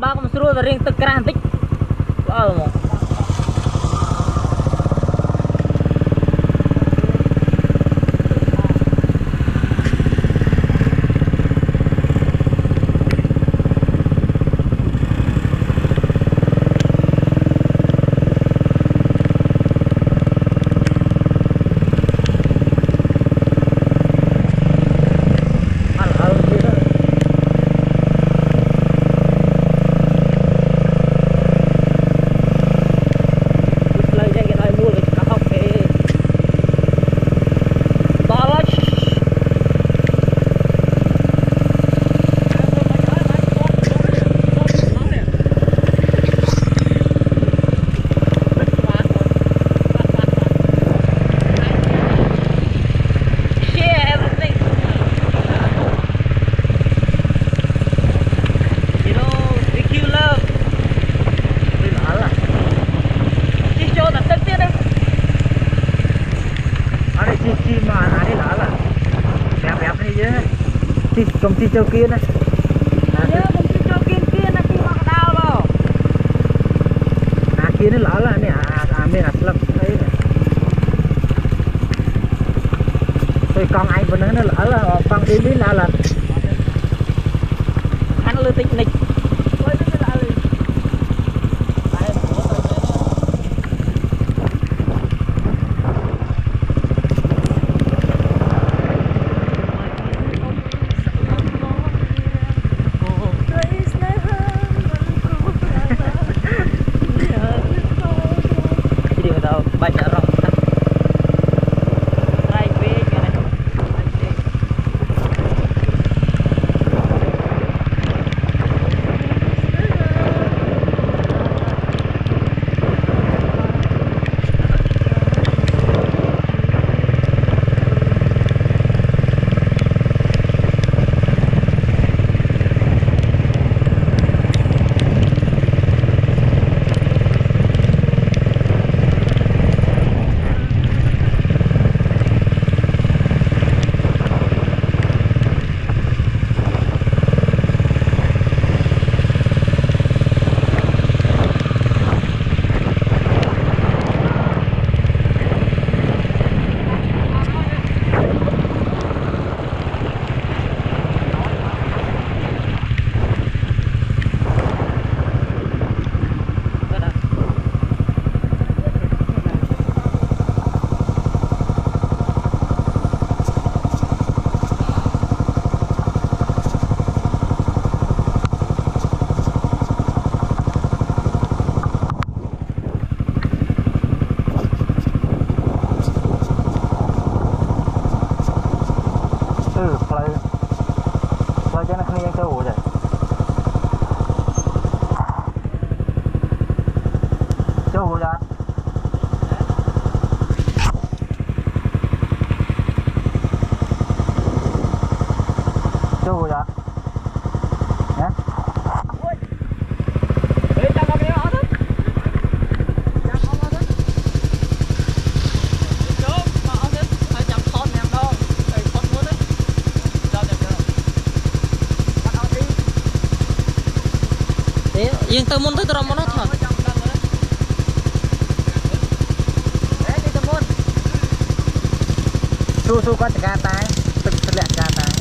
ba con sứa riêng tức cran tích lo mà công ty châu kia này nhớ công ty châu kia này khi mà đào vào kia nó lỡ là nè mình làm thấy này tôi con anh vẫn nó lỡ là con đi biết là anh lưu tích nịchยังเติมมุนtớiตรอมมันthôi su có cả tay thực lẹ cả tay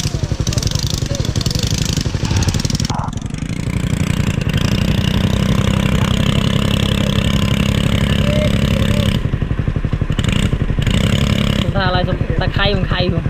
chúng ta lại ta khay mình khay luôn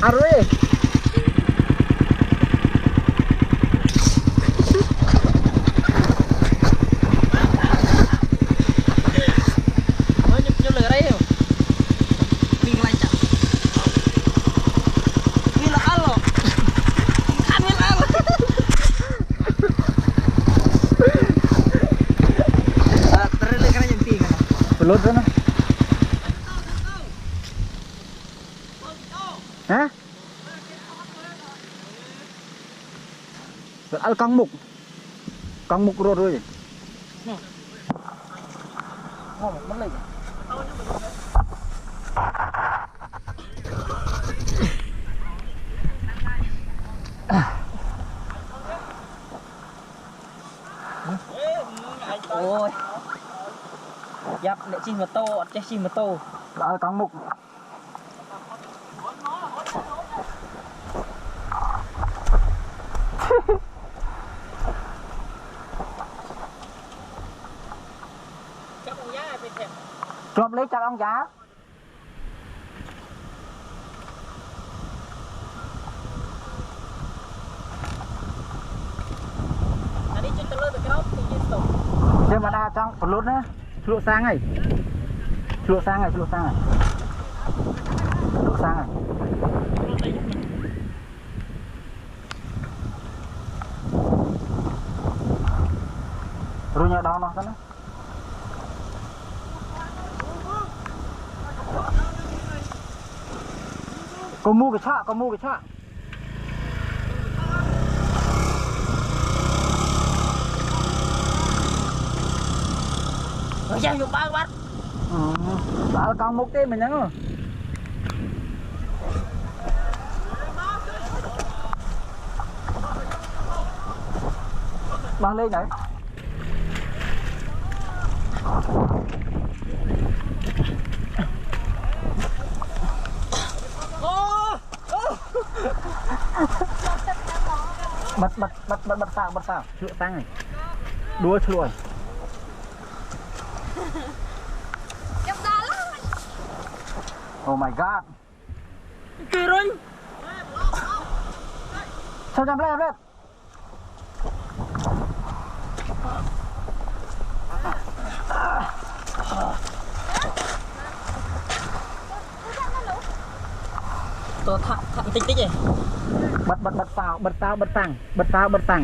Arre. lốt nữa hả ăn cong mục rồi mất lịch ôi dập để chim mật tô chết chim mật tô là cong mục chộp lấy chắc ông giá đi chơi tới cái đó tự nhiên tụt thế mà đa trong phần lốt nữa lụa sang này rồi nhà đó nó đó có mua cái chạ rồi sao dùng ba bắt đã con một tên mình nhớ bằng lên đấy bật sao lựa sang này đua chuồi oh my god Kirirom sao chăm lên tôi thặn tích tích gì bật sao